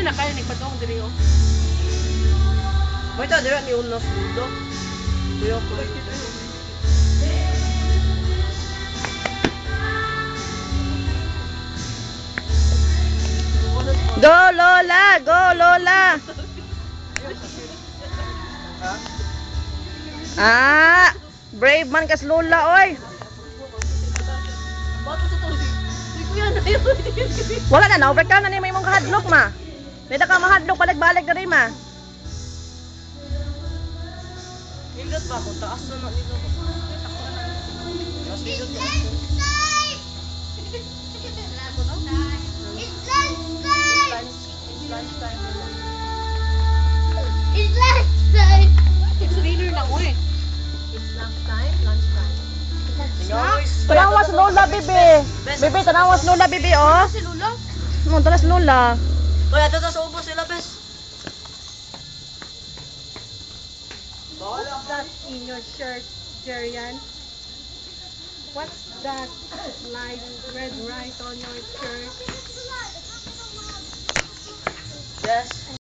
na kayo nagpadong diri oh. May ta dira ni unos dudo. Kuya ko. Go Lola, go Lola. Ah, brave man kas Lola oy. Bato sa to. Uy kuya na yun. Wala na overcome na ni may mong kahadlok ma. Pwede ka mahadlok balik-balik na rin ma. Nindot ba kung taas na nito? It's dinner na uy. It's lunchtime. Tanawas Lola bibi. Bibi tanawas Lola bibi oh. Si Lula. Mo talas Lola. Kuya dito sa ubos sila bes. What's that in your shirt, Jerian? What's that like red right on your shirt? Yes.